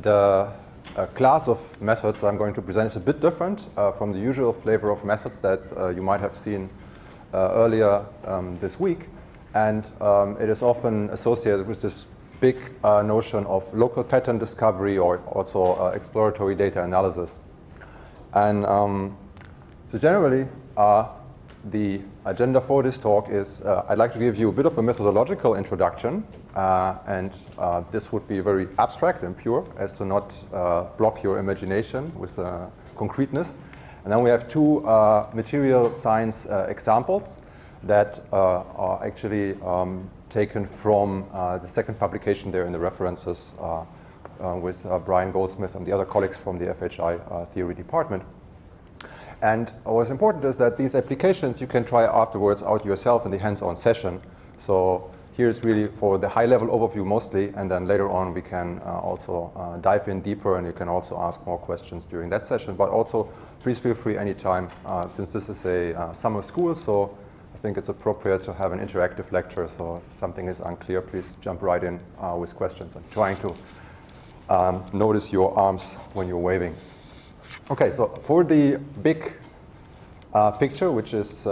the class of methods I'm going to present is a bit different from the usual flavor of methods that you might have seen earlier this week. And it is often associated with this big notion of local pattern discovery or also exploratory data analysis. And so generally, the agenda for this talk is I'd like to give you a bit of a methodological introduction, and this would be very abstract and pure as to not block your imagination with concreteness. And then we have two material science examples that are actually taken from the second publication there in the references with Brian Goldsmith and the other colleagues from the FHI theory department. And what's important is that these applications you can try afterwards out yourself in the hands-on session. So here's really for the high-level overview mostly, and then later on we can also dive in deeper, and you can also ask more questions during that session. But also, please feel free anytime, since this is a summer school, so I think it's appropriate to have an interactive lecture. So if something is unclear, please jump right in with questions. I'm trying to notice your arms when you're waving. Okay, so for the big picture, which is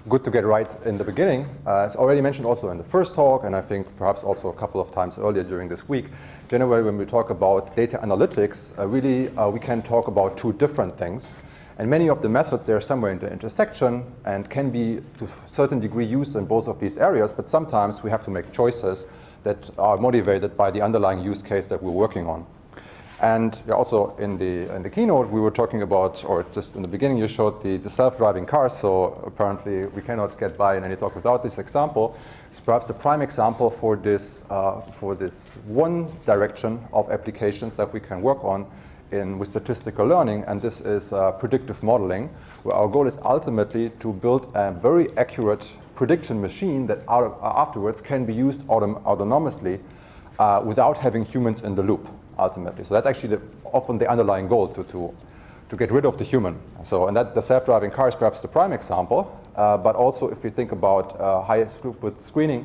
good to get right in the beginning, as already mentioned also in the first talk, and I think perhaps also a couple of times earlier during this week, generally when we talk about data analytics, really we can talk about two different things. And many of the methods, they're somewhere in the intersection and can be to a certain degree used in both of these areas, but sometimes we have to make choices that are motivated by the underlying use case that we're working on. And also in the keynote we were talking about, or just in the beginning you showed the self-driving cars, so apparently we cannot get by in any talk without this example. It's perhaps a prime example for this one direction of applications that we can work on with statistical learning, and this is predictive modeling, where our goal is ultimately to build a very accurate prediction machine that afterwards can be used autonomously without having humans in the loop. Ultimately, so that's actually often the underlying goal to get rid of the human. So, and that the self-driving car is perhaps the prime example. But also, if we think about high throughput screening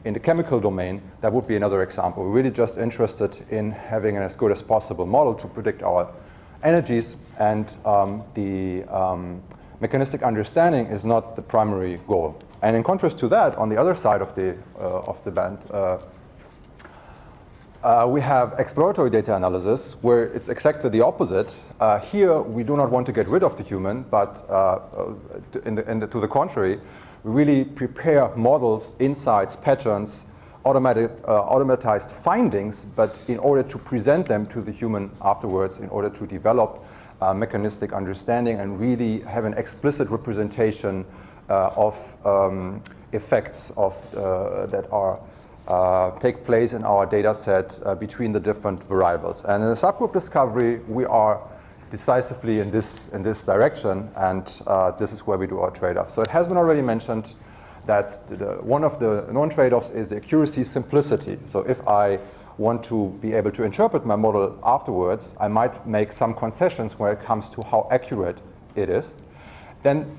in the chemical domain, that would be another example. We're really just interested in having an as good as possible model to predict our energies, and the mechanistic understanding is not the primary goal. And in contrast to that, on the other side of the band. We have exploratory data analysis, where it's exactly the opposite. Here, we do not want to get rid of the human, but to the contrary, we really prepare models, insights, patterns, automatized findings, but in order to present them to the human afterwards, in order to develop mechanistic understanding and really have an explicit representation of effects that are take place in our data set between the different variables. And in the subgroup discovery, we are decisively in this direction, and this is where we do our trade-off. So it has been already mentioned that one of the known trade-offs is the accuracy simplicity. So if I want to be able to interpret my model afterwards, I might make some concessions when it comes to how accurate it is. Then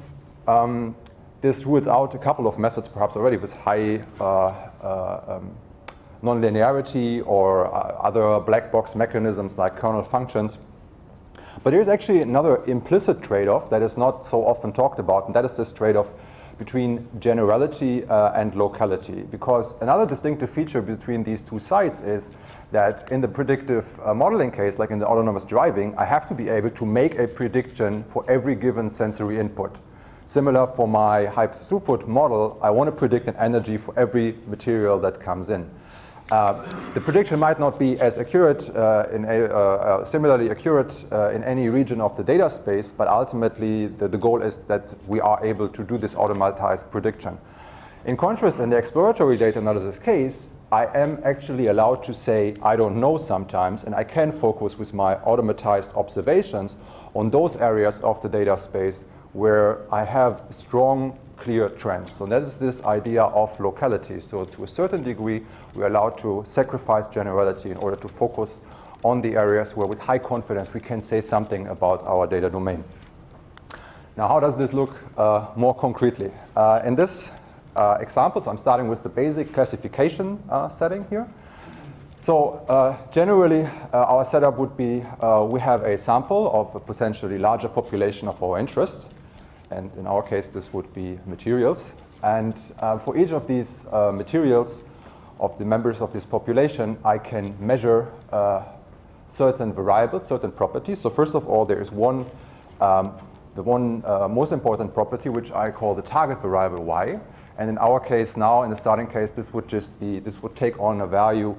this rules out a couple of methods perhaps already with high nonlinearity or other black box mechanisms like kernel functions. But there's actually another implicit trade-off that is not so often talked about, and that is this trade-off between generality and locality. Because another distinctive feature between these two sides is that in the predictive modeling case, like in the autonomous driving, I have to be able to make a prediction for every given sensory input. Similar for my high throughput model, I want to predict an energy for every material that comes in. The prediction might not be as accurate, similarly accurate in any region of the data space, but ultimately the goal is that we are able to do this automatized prediction. In contrast, in the exploratory data analysis case, I am actually allowed to say I don't know sometimes, and I can focus with my automatized observations on those areas of the data space where I have strong, clear trends. So that is this idea of locality. So to a certain degree, we're allowed to sacrifice generality in order to focus on the areas where with high confidence we can say something about our data domain. Now, how does this look more concretely? In this example, so I'm starting with the basic classification setting here. So generally, our setup would be we have a sample of a potentially larger population of our interest. And in our case, this would be materials. And for each of these materials of the members of this population, I can measure certain variables, certain properties. So first of all, there is one, the one most important property, which I call the target variable y. And in our case now, in the starting case, this would just be, this would take on a value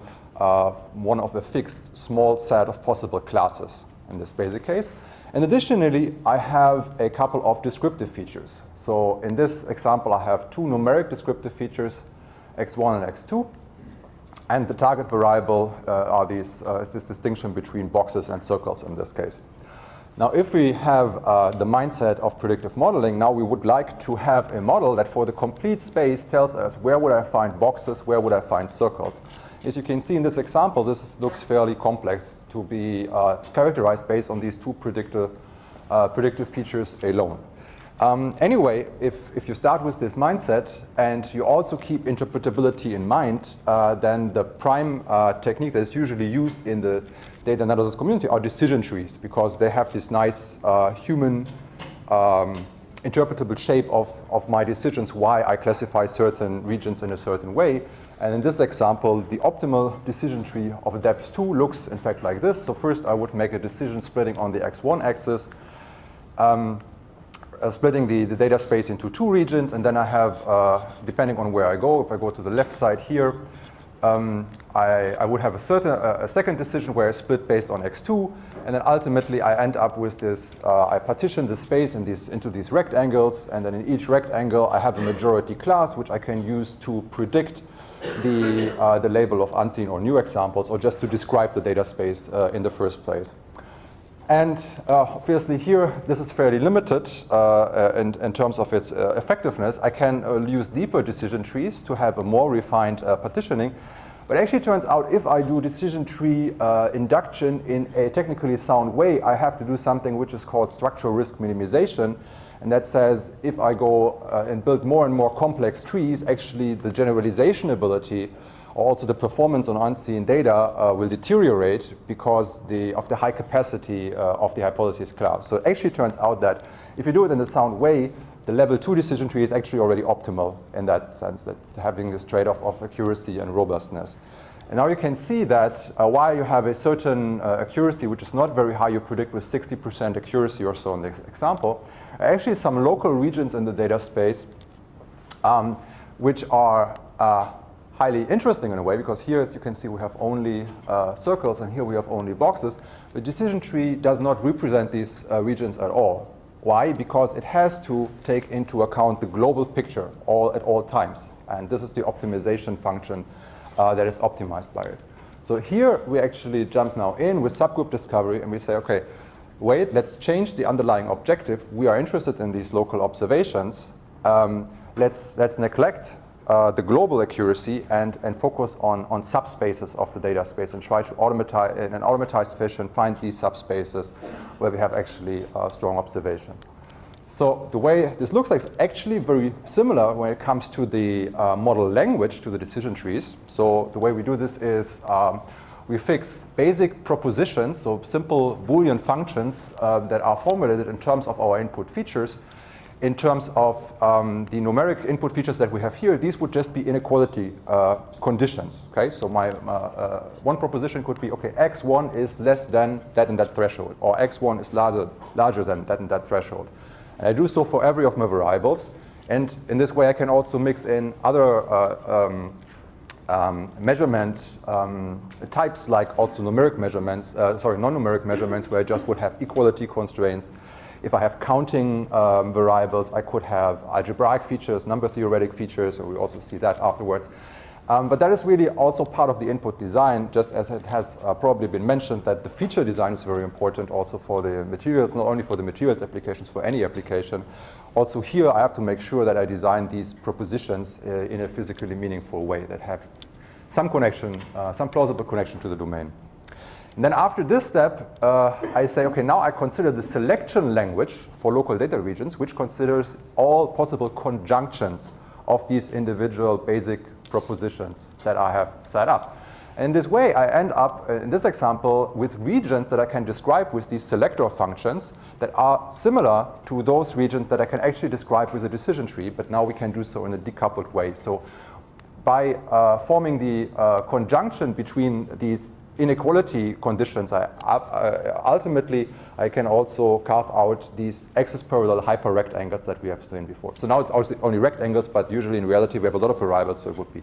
one of a fixed small set of possible classes in this basic case. And additionally, I have a couple of descriptive features. So in this example, I have two numeric descriptive features, x1 and x2. And the target variable is this distinction between boxes and circles in this case. Now, if we have the mindset of predictive modeling, now we would like to have a model that for the complete space tells us where would I find boxes, where would I find circles. As you can see in this example, this looks fairly complex to be characterized based on these two predictive features alone. Anyway, if you start with this mindset and you also keep interpretability in mind, then the prime technique that is usually used in the data analysis community are decision trees, because they have this nice human interpretable shape of my decisions, why I classify certain regions in a certain way. And in this example, the optimal decision tree of a depth 2 looks in fact like this. So first I would make a decision splitting on the x1 axis, splitting the data space into two regions, and then I have, depending on where I go, if I go to the left side here, I would have a second decision where I split based on x2, and then ultimately I end up with this, I partition the space into these rectangles, and then in each rectangle I have a majority class which I can use to predict the label of unseen or new examples, or just to describe the data space in the first place. And obviously here, this is fairly limited in terms of its effectiveness. I can use deeper decision trees to have a more refined partitioning. But actually it turns out if I do decision tree induction in a technically sound way, I have to do something which is called structural risk minimization. And that says if I go and build more and more complex trees, actually the generalization ability or also the performance on unseen data will deteriorate because of the high capacity of the hypothesis class. So it actually turns out that if you do it in a sound way, the level 2 decision tree is actually already optimal in that sense, that having this trade-off of accuracy and robustness. And now you can see that while you have a certain accuracy which is not very high, you predict with 60% accuracy or so in the example, actually some local regions in the data space which are highly interesting in a way, because here, as you can see, we have only circles and here we have only boxes. The decision tree does not represent these regions at all. Why? Because it has to take into account the global picture at all times. And this is the optimization function that is optimized by it. So here we actually jump now in with subgroup discovery and we say, okay, wait, let's change the underlying objective. We are interested in these local observations. Let's neglect the global accuracy and focus on subspaces of the data space and try to automatize, in an automatized fashion, find these subspaces where we have actually strong observations. So the way this looks like is actually very similar when it comes to the model language, to the decision trees. So the way we do this is we fix basic propositions, so simple Boolean functions that are formulated in terms of our input features. In terms of the numeric input features that we have here, these would just be inequality conditions. Okay, so my one proposition could be, okay, x1 is less than that and that threshold, or x1 is larger than that and that threshold. And I do so for every of my variables, and in this way I can also mix in other measurement types, like also numeric measurements, non-numeric measurements, where I just would have equality constraints. If I have counting variables, I could have algebraic features, number theoretic features, and we also see that afterwards. But that is really also part of the input design, just as it has probably been mentioned that the feature design is very important also for the materials, not only for the materials applications, for any application. Also here I have to make sure that I design these propositions in a physically meaningful way that have some connection, some plausible connection to the domain. And then after this step, I say, okay, now I consider the selection language for local data regions, which considers all possible conjunctions of these individual basic propositions that I have set up. And in this way, I end up, in this example, with regions that I can describe with these selector functions that are similar to those regions that I can actually describe with a decision tree, but now we can do so in a decoupled way. So by forming the conjunction between these inequality conditions, ultimately I can also carve out these axis parallel hyperrectangles that we have seen before. So now it's only rectangles, but usually in reality we have a lot of variables, so it would be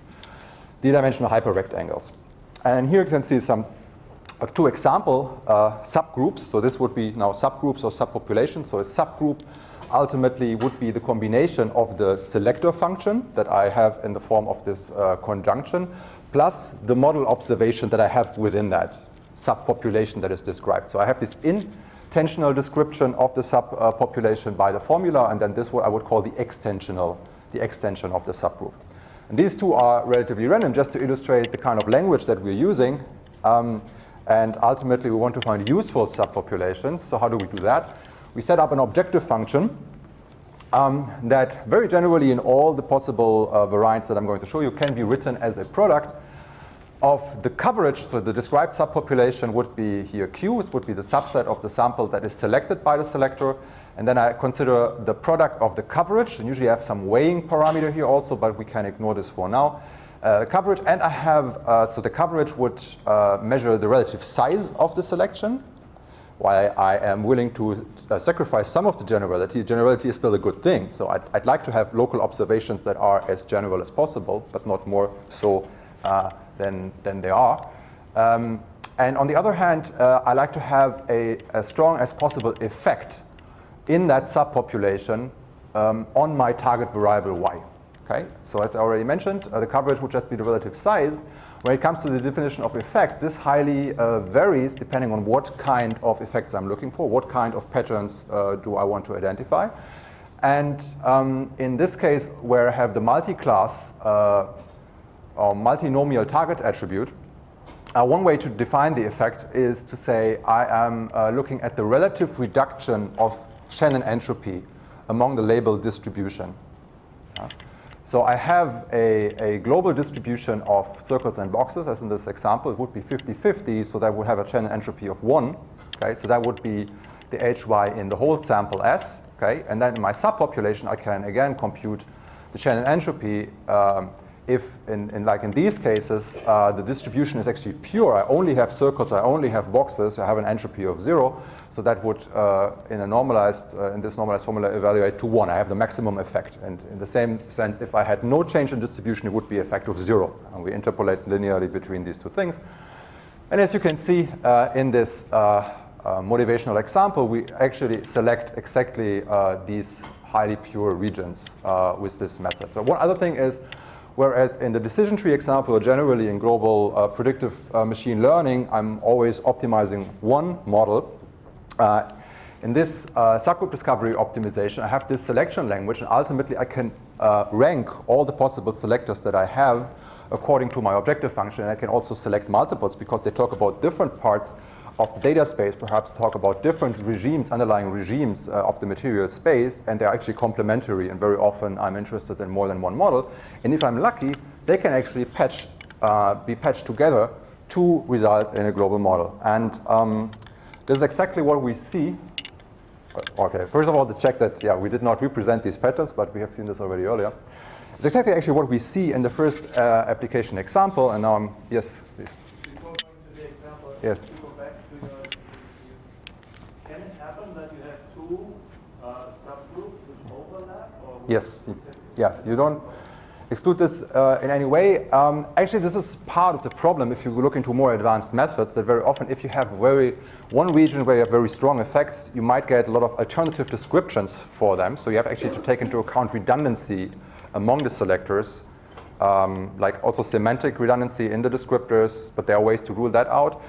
d-dimensional hyperrectangles. And here you can see some two example subgroups. So this would be now subgroups or subpopulations. So a subgroup ultimately would be the combination of the selector function that I have in the form of this conjunction, plus the model observation that I have within that subpopulation that is described. So I have this intentional description of the subpopulation by the formula, and then this what I would call the extension of the subgroup. And these two are relatively random, just to illustrate the kind of language that we're using. And ultimately, we want to find useful subpopulations. So how do we do that? We set up an objective function that very generally in all the possible variants that I'm going to show you can be written as a product of the coverage. So the described subpopulation would be here Q. It would be the subset of the sample that is selected by the selector. And then I consider the product of the coverage. And usually I have some weighing parameter here also, but we can ignore this for now. Coverage, and I have, so the coverage would measure the relative size of the selection. While I am willing to sacrifice some of the generality, generality is still a good thing. So I'd like to have local observations that are as general as possible, but not more so than they are. And on the other hand, I like to have as strong as possible effect in that subpopulation on my target variable y. Okay? So as I already mentioned, the coverage would just be the relative size. When it comes to the definition of effect, this highly varies depending on what kind of effects I'm looking for, what kind of patterns do I want to identify. And in this case, where I have the multi-class or multinomial target attribute, one way to define the effect is to say I am looking at the relative reduction of Shannon entropy among the label distribution. So I have a global distribution of circles and boxes, as in this example. It would be 50-50, so that would have a Shannon entropy of 1. Okay? So that would be the HY in the whole sample S. Okay? And then in my subpopulation, I can again compute the Shannon entropy if, like in these cases, the distribution is actually pure. I only have circles, I only have boxes, I have an entropy of 0. So that would, in this normalized formula, evaluate to 1. I have the maximum effect. And in the same sense, if I had no change in distribution, it would be effect of 0. And we interpolate linearly between these two things. And as you can see in this motivational example, we actually select exactly these highly pure regions with this method. So one other thing is, whereas in the decision tree example, or generally in global predictive machine learning, I'm always optimizing one model. In this subgroup discovery optimization, I have this selection language, and ultimately I can rank all the possible selectors that I have according to my objective function. And I can also select multiples because they talk about different parts of the data space, perhaps talk about different regimes, underlying regimes of the material space, and they're actually complementary, and very often I'm interested in more than one model. And if I'm lucky, they can actually be patched together to result in a global model. And this is exactly what we see. Okay, first of all, to check that, we did not represent these patterns, but we have seen this already earlier. It's exactly actually what we see in the first application example, and now yes, please. Before going to the example, yes. to go back to your, can it happen that you have two subgroups which overlap? Or Yes, you don't exclude this in any way. Actually, this is part of the problem if you look into more advanced methods, that very often if you have one region where you have very strong effects, you might get a lot of alternative descriptions for them. So you have actually to take into account redundancy among the selectors, like also semantic redundancy in the descriptors, but there are ways to rule that out.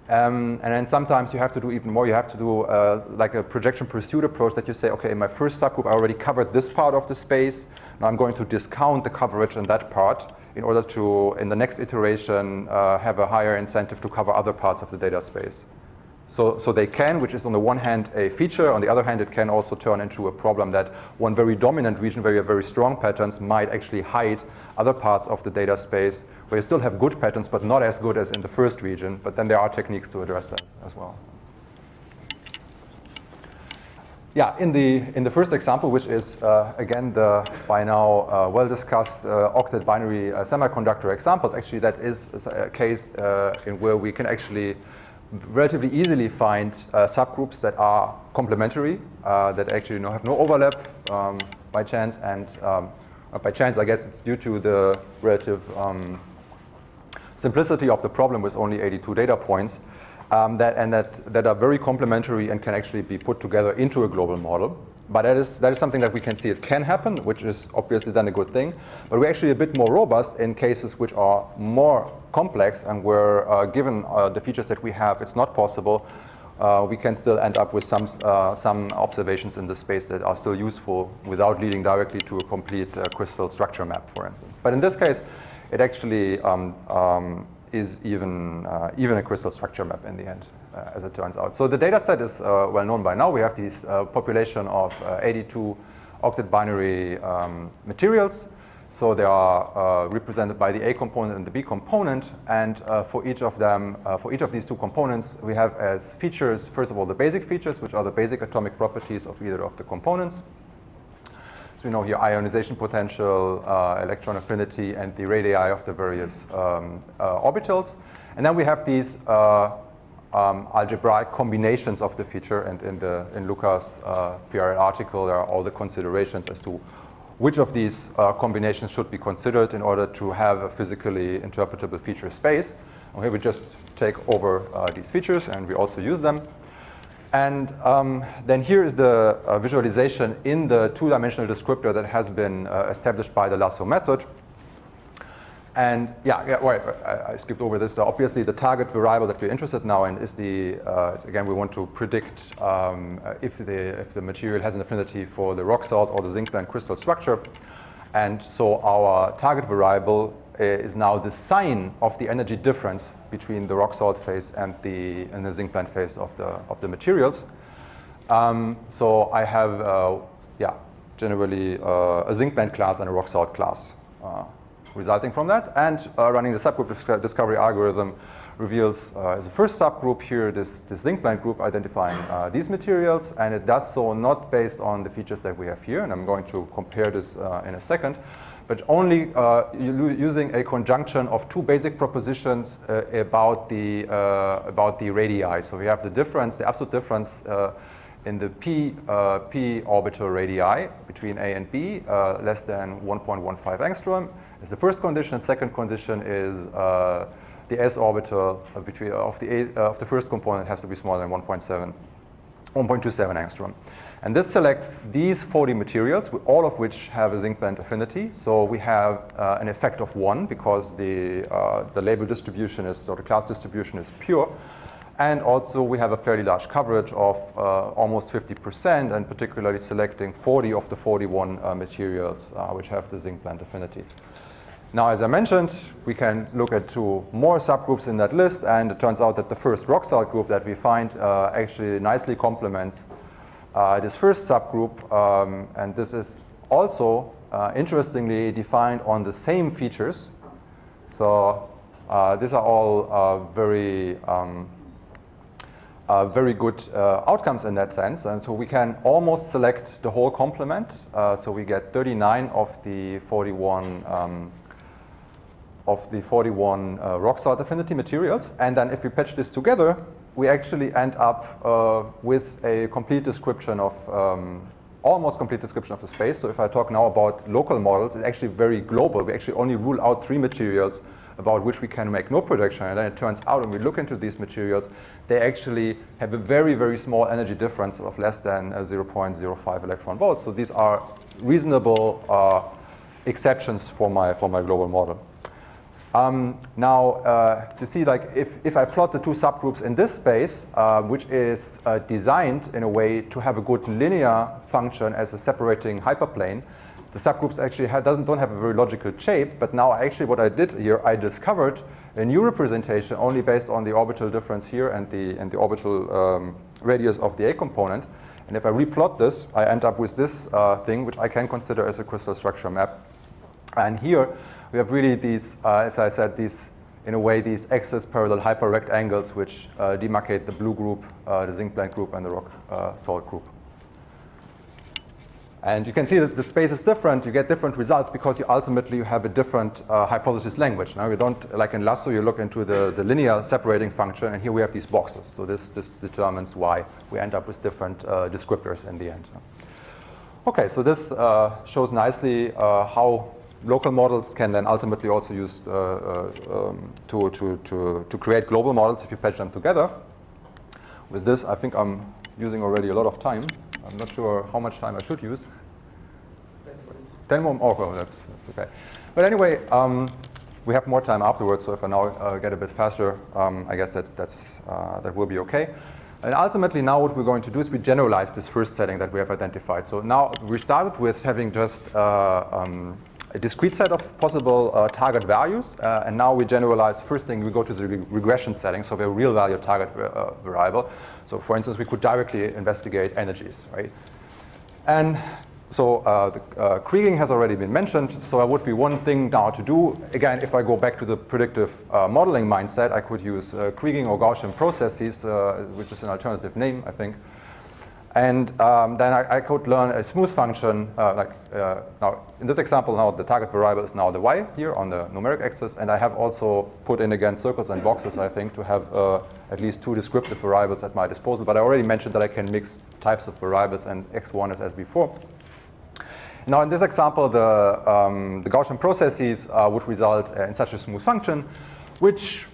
And then sometimes you have to do even more. You have to do like a projection pursuit approach that you say, okay, in my first subgroup, I already covered this part of the space. Now I'm going to discount the coverage in that part in order to, in the next iteration, have a higher incentive to cover other parts of the data space. So they can, which is on the one hand a feature, on the other hand it can also turn into a problem that one very dominant region where you have very strong patterns might actually hide other parts of the data space where you still have good patterns, but not as good as in the first region. But then there are techniques to address that as well. Yeah, in the first example, which is again the by now well discussed octet binary semiconductor examples, actually that is a case in where we can actually relatively easily find subgroups that are complementary, that actually have no overlap by chance, and by chance I guess it's due to the relative simplicity of the problem with only 82 data points. That are very complementary and can actually be put together into a global model. But that is something that we can see it can happen, which is obviously then a good thing. But we're actually a bit more robust in cases which are more complex and where, given the features that we have, it's not possible. We can still end up with some observations in the space that are still useful without leading directly to a complete crystal structure map, for instance. But in this case, it actually is even a crystal structure map in the end, as it turns out. So the data set is well known by now. We have this population of 82 octet binary materials. So they are represented by the A component and the B component. And for each of them, for each of these two components, we have as features, first of all, the basic features, which are the basic atomic properties of either of the components. So we know here ionization potential, electron affinity, and the radii of the various orbitals. And then we have these algebraic combinations of the feature. And in Luca's PRL article, there are all the considerations as to which of these combinations should be considered in order to have a physically interpretable feature space. And here we just take over these features, and we also use them. And then here is the visualization in the two-dimensional descriptor that has been established by the lasso method. And I skipped over this. So obviously, the target variable that we're interested now in is again, we want to predict if the material has an affinity for the rock salt or the zinc blende crystal structure. And so our target variable is now the sign of the energy difference between the rock salt phase and the zinc blende phase of the materials. So I have generally a zinc blende class and a rock salt class resulting from that. And running the subgroup discovery algorithm reveals as a first subgroup here this zinc blende group identifying these materials, and it does so not based on the features that we have here, and I'm going to compare this in a second, but only using a conjunction of two basic propositions about the radii. So we have the difference, the absolute difference in the p orbital radii between A and B less than 1.15 angstrom is the first condition. Second condition is the s orbital of the first component has to be smaller than 1.27 angstrom. And this selects these 40 materials, all of which have a zinc blende affinity. So we have an effect of 1 because the label distribution is, so the class distribution is pure. And also we have a fairly large coverage of almost 50%, and particularly selecting 40 of the 41 materials which have the zinc blende affinity. Now, as I mentioned, we can look at two more subgroups in that list, and it turns out that the first rock salt group that we find actually nicely complements this first subgroup, and this is also interestingly defined on the same features. So these are all very good outcomes in that sense, and so we can almost select the whole complement. So we get 39 of the 41 rock salt affinity materials, and then if we patch this together, we actually end up with a complete description of, almost complete description of the space. So if I talk now about local models, it's actually very global. We actually only rule out 3 materials about which we can make no prediction. And then it turns out when we look into these materials, they actually have a very, very small energy difference of less than 0.05 electron volts. So these are reasonable exceptions for my global model. Now, to see, like, if I plot the two subgroups in this space, which is designed in a way to have a good linear function as a separating hyperplane, the subgroups actually don't have a very logical shape. But now, actually, what I did here, I discovered a new representation only based on the orbital difference here and the orbital radius of the A component. And if I replot this, I end up with this thing, which I can consider as a crystal structure map. And here we have really these, as I said, these, in a way, these axis parallel hyperrectangles which demarcate the blue group, the zinc blende group, and the rock salt group. And you can see that the space is different. You get different results because you ultimately have a different hypothesis language. Now you don't, like in Lasso, you look into the linear separating function, and here we have these boxes. So this determines why we end up with different descriptors in the end. Okay, so this shows nicely how local models can then ultimately also use to create global models if you patch them together. With this, I think I'm using already a lot of time. I'm not sure how much time I should use. 10 more? Oh, well, that's okay. But anyway, we have more time afterwards, so if I now get a bit faster, I guess that will be okay. And ultimately now what we're going to do is we generalize this first setting that we have identified. So now we started with having just a discrete set of possible target values, and now we generalize. First thing, we go to the regression setting, so we have a real value target variable. So for instance, we could directly investigate energies, right? And so the Kriging has already been mentioned, so it would be one thing now to do. Again, if I go back to the predictive modeling mindset, I could use Kriging or Gaussian processes, which is an alternative name, I think. And then I could learn a smooth function, now in this example now the target variable is now the y here on the numeric axis, and I have also put in again circles and boxes, I think, to have at least 2 descriptive variables at my disposal, but I already mentioned that I can mix types of variables, and x1 is as before. Now in this example the Gaussian processes would result in such a smooth function, which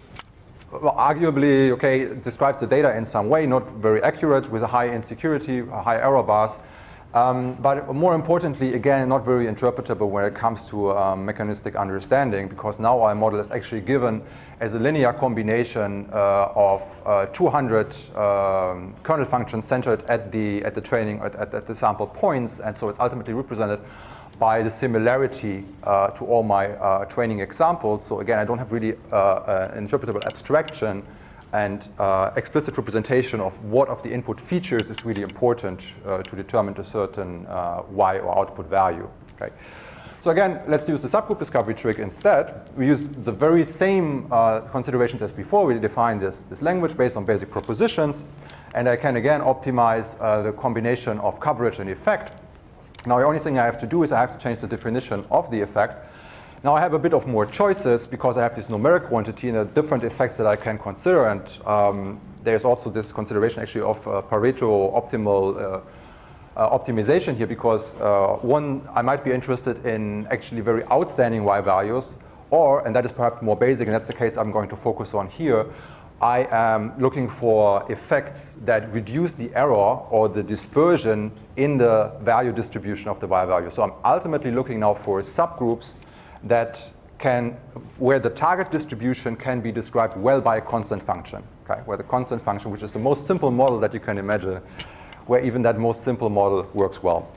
arguably, okay, describes the data in some way, not very accurate, with a high insecurity, high error bars, but more importantly, again, not very interpretable when it comes to mechanistic understanding, because now our model is actually given as a linear combination of 200 kernel functions centered at the training, at the sample points, and so it's ultimately represented by the similarity to all my training examples. So again, I don't have really an interpretable abstraction, and explicit representation of what of the input features is really important to determine a certain y or output value. Okay. So again, let's use the subgroup discovery trick instead. We use the very same considerations as before. We define this language based on basic propositions, and I can again optimize the combination of coverage and effect. Now the only thing I have to do is I have to change the definition of the effect. Now I have a bit of more choices because I have this numeric quantity and the different effects that I can consider, and there's also this consideration actually of Pareto optimal optimization here, because one, I might be interested in actually very outstanding y values, or, and that is perhaps more basic, and that's the case I'm going to focus on here, I am looking for effects that reduce the error or the dispersion in the value distribution of the y value. So I'm ultimately looking now for subgroups that can, where the target distribution can be described well by a constant function, okay? Where the constant function, which is the most simple model that you can imagine, where even that most simple model works well.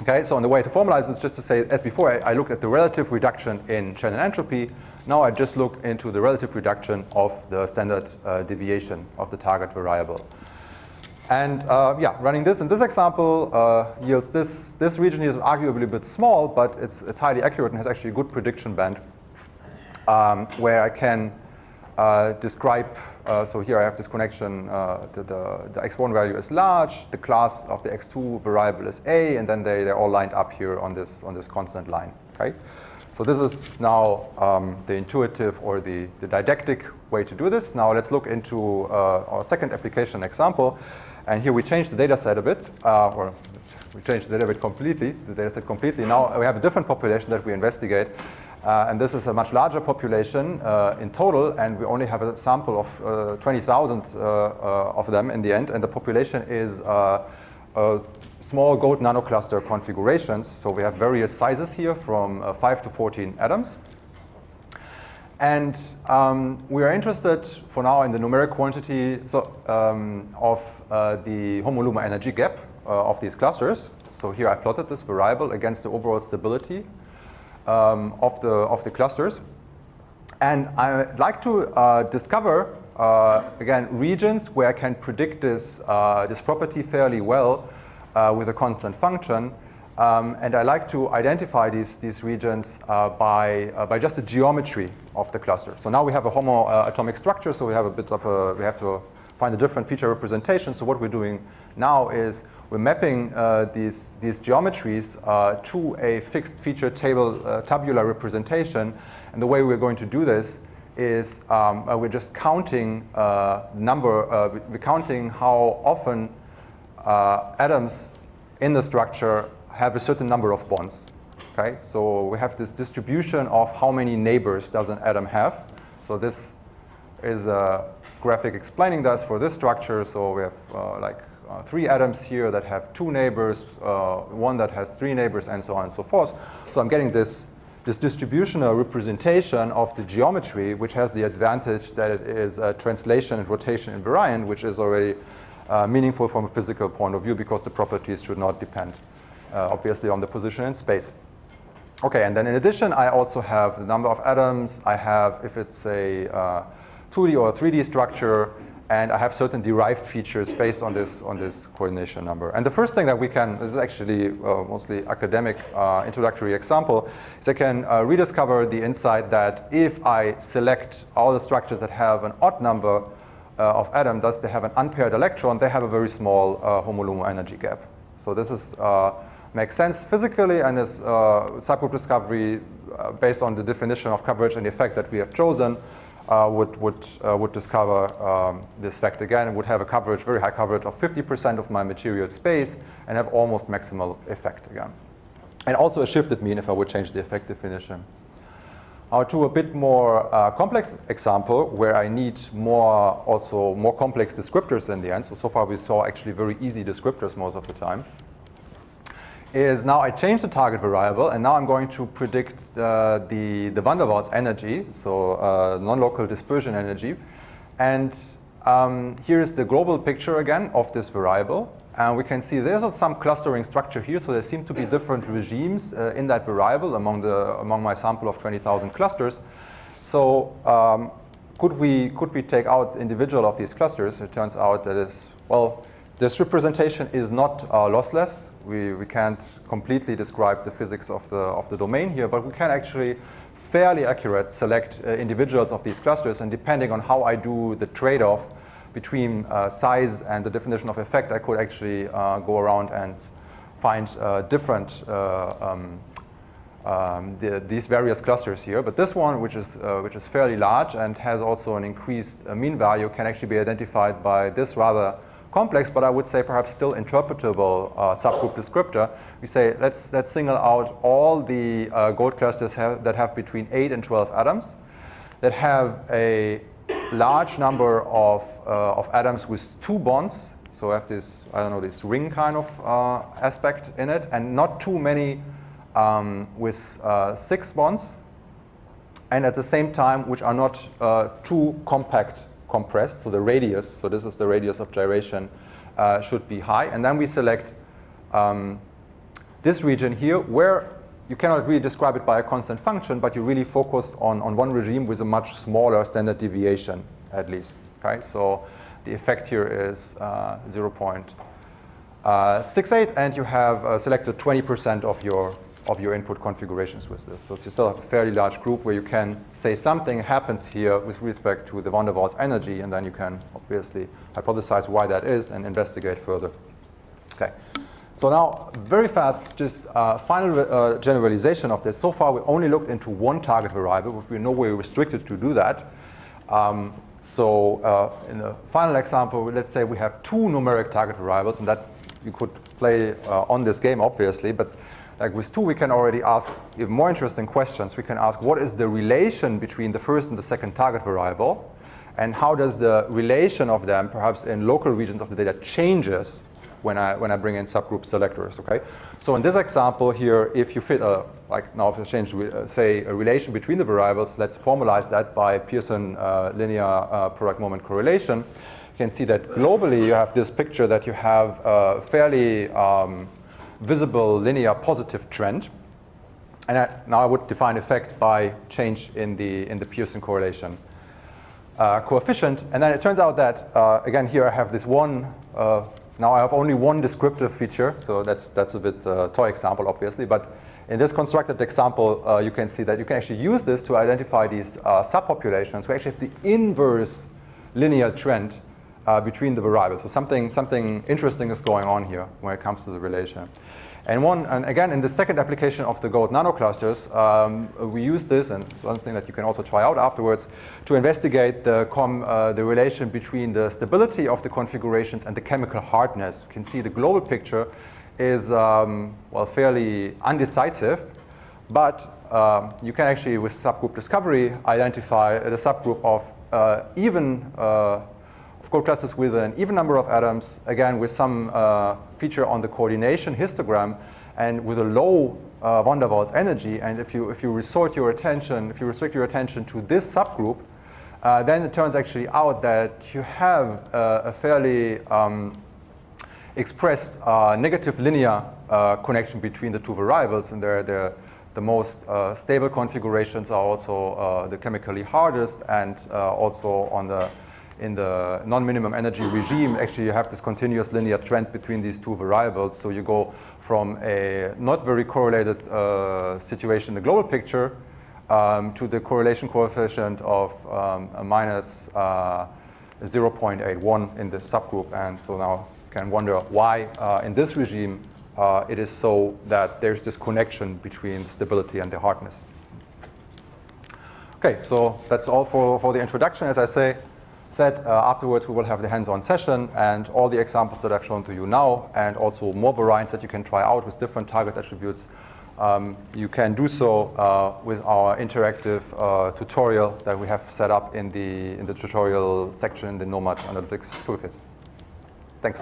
Okay, so on the way to formalize this, just to say, as before, I looked at the relative reduction in Shannon entropy. Now I just look into the relative reduction of the standard deviation of the target variable. And yeah, running this in this example yields this. This region is arguably a bit small, but it's highly accurate and has actually a good prediction band where I can describe, so here I have this connection, the x1 value is large, the class of the x2 variable is a, and then they're all lined up here on this constant line. Okay? So this is now the intuitive or the didactic way to do this. Now let's look into our second application example. And here we change the data set a bit, or we change the data set completely. Now we have a different population that we investigate. And this is a much larger population in total, and we only have a sample of 20,000 of them in the end. And the population is small gold nanocluster configurations. So we have various sizes here from 5 to 14 atoms. And we are interested for now in the numeric quantity of the homolume energy gap of these clusters. So here I plotted this variable against the overall stability of the clusters. And I'd like to discover, again, regions where I can predict this property fairly well with a constant function. And I like to identify these regions by just the geometry of the cluster. So now we have a homoatomic structure, so we have we have to find a different feature representation. So what we're doing now is we're mapping these geometries to a fixed feature table tabular representation. And the way we're going to do this is we're just counting we're counting how often atoms in the structure have a certain number of bonds. Okay, so we have this distribution of how many neighbors does an atom have. So this is a graphic explaining this for this structure. So we have 3 atoms here that have 2 neighbors, 1 that has 3 neighbors, and so on and so forth. So I'm getting this distributional representation of the geometry, which has the advantage that it is translation and rotation invariant, which is already meaningful from a physical point of view because the properties should not depend obviously on the position in space. Okay, and then in addition, I also have the number of atoms. I have, if it's a 2D or 3D structure, and I have certain derived features based on this coordination number. And the first thing that we can, this is actually mostly academic introductory example, is I can rediscover the insight that if I select all the structures that have an odd number of atoms, thus they have an unpaired electron, they have a very small HOMO-LUMO energy gap. So this is makes sense physically, and is subgroup discovery based on the definition of coverage and effect that we have chosen would discover this fact again, and would have a coverage, very high coverage of 50% of my material space, and have almost maximal effect again. And also a shifted mean if I would change the effect definition. To a bit more complex example where I need more complex descriptors in the end. So far we saw actually very easy descriptors most of the time. Is now I change the target variable, and now I'm going to predict the van der Waals energy, so non-local dispersion energy. And here is the global picture again of this variable. And we can see there's some clustering structure here, so there seem to be different regimes in that variable among my sample of 20,000 clusters. So could we take out individual of these clusters? It turns out that this representation is not lossless. We can't completely describe the physics of the domain here, but we can actually fairly accurate select individuals of these clusters, and depending on how I do the trade-off between size and the definition of effect, I could actually go around and find different these various clusters here. But this one, which is fairly large and has also an increased mean value, can actually be identified by this rather complex, but I would say perhaps still interpretable subgroup descriptor. We say let's single out all the gold clusters that have between 8 and 12 atoms, that have a large number of atoms with 2 bonds. So I have this, this ring kind of aspect in it, and not too many with 6 bonds, and at the same time which are not too compressed, so the radius, so this is the radius of gyration, should be high. And then we select this region here, where you cannot really describe it by a constant function, but you really focused on one regime with a much smaller standard deviation, at least. Okay, so the effect here is 0.68, and you have selected 20% of your input configurations with this. So you still have a fairly large group where you can say something happens here with respect to the van der Waals energy, and then you can obviously hypothesize why that is and investigate further. Okay. So now, very fast, just final generalization of this. So far, we only looked into one target variable, but we know we're restricted to do that. In the final example, let's say we have 2 numeric target variables, and that you could play on this game, obviously, but like with 2, we can already ask even more interesting questions. We can ask, what is the relation between the first and the second target variable, and how does the relation of them, perhaps in local regions of the data, changes when I bring in subgroup selectors, okay? So in this example here, if you fit now if I change, say, a relation between the variables, let's formalize that by Pearson linear product moment correlation. You can see that globally you have this picture that you have a fairly visible linear positive trend. And now I would define effect by change in the Pearson correlation coefficient. And then it turns out that, again, here I have this one Now I have only one descriptive feature, so that's a bit toy example, obviously. But in this constructed example, you can see that you can actually use this to identify these subpopulations who actually have the inverse linear trend between the variables. So something interesting is going on here when it comes to the relation. And again, in the second application of the Goat nanoclusters, we use this, and something that you can also try out afterwards, to investigate the relation between the stability of the configurations and the chemical hardness. You can see the global picture is well, fairly undecisive, but you can actually, with subgroup discovery, identify the subgroup of goat clusters with an even number of atoms, again with some feature on the coordination histogram, and with a low van der Waals energy. And if you restrict your attention to this subgroup, then it turns actually out that you have a fairly expressed negative linear connection between the two variables, and the most stable configurations are also the chemically hardest, and also in the non-minimum energy regime, actually you have this continuous linear trend between these two variables. So you go from a not very correlated situation in the global picture to the correlation coefficient of a minus 0.81 in this subgroup. And so now you can wonder why in this regime it is so that there's this connection between stability and the hardness. Okay, so that's all for the introduction. As I said, afterwards we will have the hands-on session and all the examples that I've shown to you now, and also more variants that you can try out with different target attributes. You can do so with our interactive tutorial that we have set up in the tutorial section in the Nomad Analytics Toolkit. Thanks.